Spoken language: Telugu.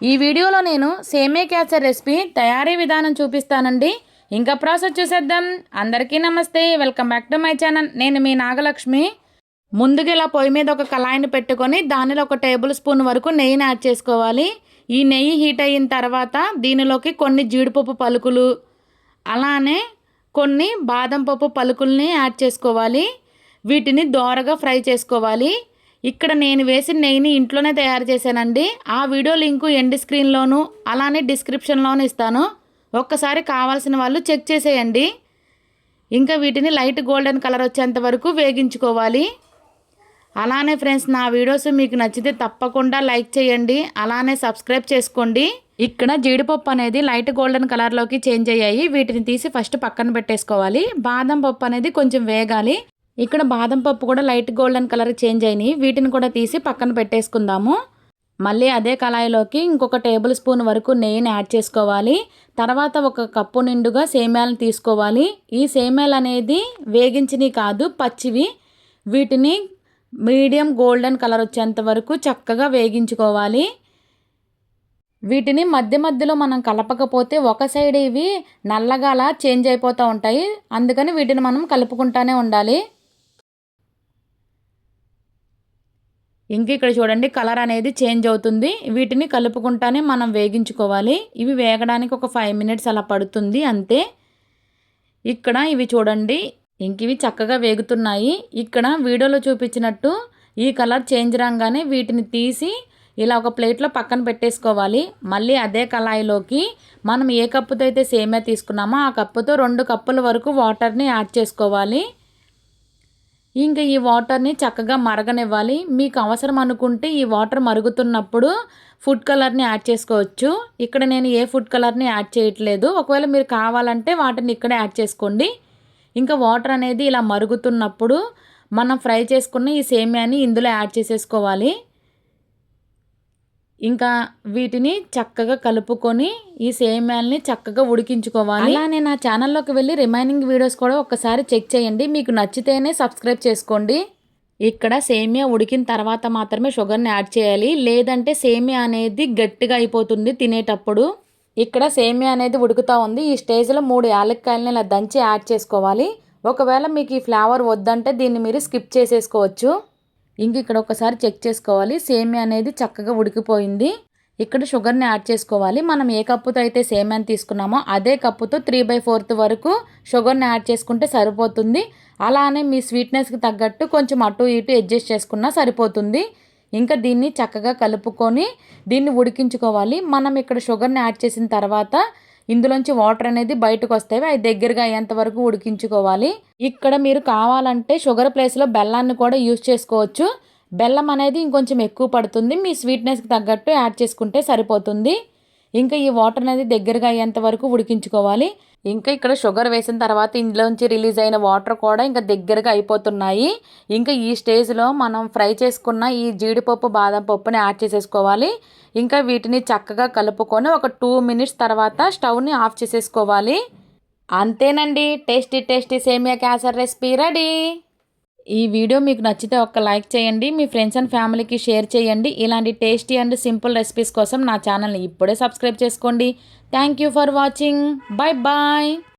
ఈ వీడియోలో నేను సేమియా క్యాసర్ రెసిపీ తయారీ విధానం చూపిస్తానండి. ఇంకా ప్రాసెస్ చూసేద్దాం. అందరికీ నమస్తే, welcome back to my channel. నేను మీ నాగలక్ష్మి. ముందుగా ఇలా పొయ్యి మీద ఒక కళాయిని పెట్టుకొని దానిలో 1 టేబుల్ స్పూన్ వరకు నెయ్యిని యాడ్ చేసుకోవాలి. ఈ నెయ్యి హీట్ అయిన తర్వాత దీనిలోకి కొన్ని జీడిపప్పు పలుకులు, అలానే కొన్ని బాదం పప్పు పలుకుల్ని యాడ్ చేసుకోవాలి. వీటిని దోరగా ఫ్రై చేసుకోవాలి. ఇక్కడ నేను వేసిన నెయ్యిని ఇంట్లోనే తయారు చేశానండి. ఆ వీడియో లింకు ఎండ్ స్క్రీన్లోను అలానే డిస్క్రిప్షన్లోను ఇస్తాను. ఒక్కసారి కావాల్సిన వాళ్ళు చెక్ చేసేయండి. ఇంకా వీటిని లైట్ గోల్డెన్ కలర్ వచ్చేంత వరకు వేగించుకోవాలి. అలానే ఫ్రెండ్స్, నా వీడియోస్ మీకు నచ్చితే తప్పకుండా లైక్ చేయండి, అలానే సబ్స్క్రైబ్ చేసుకోండి. ఇక్కడ జీడిపప్పు అనేది లైట్ గోల్డెన్ కలర్లోకి చేంజ్ అయ్యాయి. వీటిని తీసి ఫస్ట్ పక్కన పెట్టేసుకోవాలి. బాదం పప్పు అనేది కొంచెం వేగాలి. ఇక్కడ బాదం పప్పు కూడా లైట్ గోల్డెన్ కలర్ చేంజ్ అయినాయి. వీటిని కూడా తీసి పక్కన పెట్టేసుకుందాము. మళ్ళీ అదే కళాయిలోకి ఇంకొక టేబుల్ స్పూన్ వరకు నెయ్యిని యాడ్ చేసుకోవాలి. తర్వాత 1 కప్పు నిండుగా సేమ్యాలను తీసుకోవాలి. ఈ సేమ్యాలు అనేది వేగించినవి కాదు, పచ్చివి. వీటిని మీడియం గోల్డెన్ కలర్ వచ్చేంత వరకు చక్కగా వేగించుకోవాలి. వీటిని మధ్య మధ్యలో మనం కలపకపోతే ఒక సైడ్ ఇవి నల్లగా అలా చేంజ్ అయిపోతూ ఉంటాయి. అందుకని వీటిని మనం కలుపుకుంటూనే ఉండాలి. ఇంక ఇక్కడ చూడండి, కలర్ అనేది చేంజ్ అవుతుంది. వీటిని కలుపుకుంటానే మనం వేగించుకోవాలి. ఇవి వేగడానికి ఒక 5 మినిట్స్ అలా పడుతుంది అంతే. ఇక్కడ ఇవి చూడండి, ఇంక ఇవి చక్కగా వేగుతున్నాయి. ఇక్కడ వీడియోలో చూపించినట్టు ఈ కలర్ చేంజ్ రాగానే వీటిని తీసి ఇలా ఒక ప్లేట్లో పక్కన పెట్టేసుకోవాలి. మళ్ళీ అదే కళాయిలోకి మనం ఏ కప్పుతో అయితే సేమియా తీసుకున్నామో ఆ కప్పుతో 2 కప్పుల వరకు వాటర్ని యాడ్ చేసుకోవాలి. ఇంకా ఈ వాటర్ని చక్కగా మరగనివ్వాలి. మీకు అవసరం అనుకుంటే ఈ వాటర్ మరుగుతున్నప్పుడు ఫుడ్ కలర్ని యాడ్ చేసుకోవచ్చు. ఇక్కడ నేను ఏ ఫుడ్ కలర్ని యాడ్ చేయట్లేదు. ఒకవేళ మీరు కావాలంటే వాటిని ఇక్కడే యాడ్ చేసుకోండి. ఇంకా వాటర్ అనేది ఇలా మరుగుతున్నప్పుడు మనం ఫ్రై చేసుకున్న ఈ సేమియాని ఇందులో యాడ్ చేసేసుకోవాలి. ఇంకా వీటిని చక్కగా కలుపుకొని ఈ సేమ్యాల్ని చక్కగా ఉడికించుకోవాలి. అలానే నా ఛానల్లోకి వెళ్ళి రిమైనింగ్ వీడియోస్ కూడా ఒక్కసారి చెక్ చేయండి. మీకు నచ్చితేనే సబ్స్క్రైబ్ చేసుకోండి. ఇక్కడ సేమియా ఉడికిన తర్వాత మాత్రమే షుగర్ని యాడ్ చేయాలి, లేదంటే సేమియా అనేది గట్టిగా అయిపోతుంది తినేటప్పుడు. ఇక్కడ సేమియా అనేది ఉడుకుతూ ఉంది. ఈ స్టేజ్లో 3 యాలక్కాయలని ఇలా దంచి యాడ్ చేసుకోవాలి. ఒకవేళ మీకు ఈ ఫ్లేవర్ వద్దంటే దీన్ని మీరు స్కిప్ చేసేసుకోవచ్చు. ఇంక ఇక్కడ ఒకసారి చెక్ చేసుకోవాలి. సేమియా అనేది చక్కగా ఉడికిపోయింది. ఇక్కడ షుగర్ని యాడ్ చేసుకోవాలి. మనం ఏ కప్పుతో అయితే సేమియాని తీసుకున్నామో అదే కప్పుతో 3/4 వరకు షుగర్ని యాడ్ చేసుకుంటే సరిపోతుంది. అలానే మీ స్వీట్నెస్కి తగ్గట్టు కొంచెం అటు ఇటు అడ్జస్ట్ చేసుకున్నా సరిపోతుంది. ఇంకా దీన్ని చక్కగా కలుపుకొని దీన్ని ఉడికించుకోవాలి. మనం ఇక్కడ షుగర్ని యాడ్ చేసిన తర్వాత ఇందులోంచి వాటర్ అనేది బయటకు వస్తాయి. అవి దగ్గరగా అయ్యేంత వరకు ఉడికించుకోవాలి. ఇక్కడ మీరు కావాలంటే షుగర్ ప్లేస్లో బెల్లాన్ని కూడా యూజ్ చేసుకోవచ్చు. బెల్లం అనేది ఇంకొంచెం ఎక్కువ పడుతుంది. మీ స్వీట్నెస్కి తగ్గట్టు యాడ్ చేసుకుంటే సరిపోతుంది. ఇంకా ఈ వాటర్ అనేది దగ్గరగా అయ్యేంత వరకు ఉడికించుకోవాలి. ఇంకా ఇక్కడ షుగర్ వేసిన తర్వాత ఇందులోంచి రిలీజ్ అయిన వాటర్ కూడా ఇంకా దగ్గరగా అయిపోతున్నాయి. ఇంకా ఈ స్టేజ్లో మనం ఫ్రై చేసుకున్న ఈ జీడిపప్పు బాదం పప్పుని యాడ్ చేసేసుకోవాలి. ఇంకా వీటిని చక్కగా కలుపుకొని ఒక 2 మినిట్స్ తర్వాత స్టవ్ని ఆఫ్ చేసేసుకోవాలి. అంతేనండి, టేస్టీ టేస్టీ సేమియా క్యాసర్ రెసిపీ రెడీ. ఈ వీడియో మీకు నచ్చితే ఒక లైక్ చేయండి. మీ ఫ్రెండ్స్ అండ్ ఫ్యామిలీకి షేర్ చేయండి. ఇలాంటి టేస్టీ అండ్ సింపుల్ రెసిపీస్ కోసం నా ఛానల్ని ఇప్పుడే సబ్స్క్రైబ్ చేసుకోండి. Thank you for watching. Bye bye.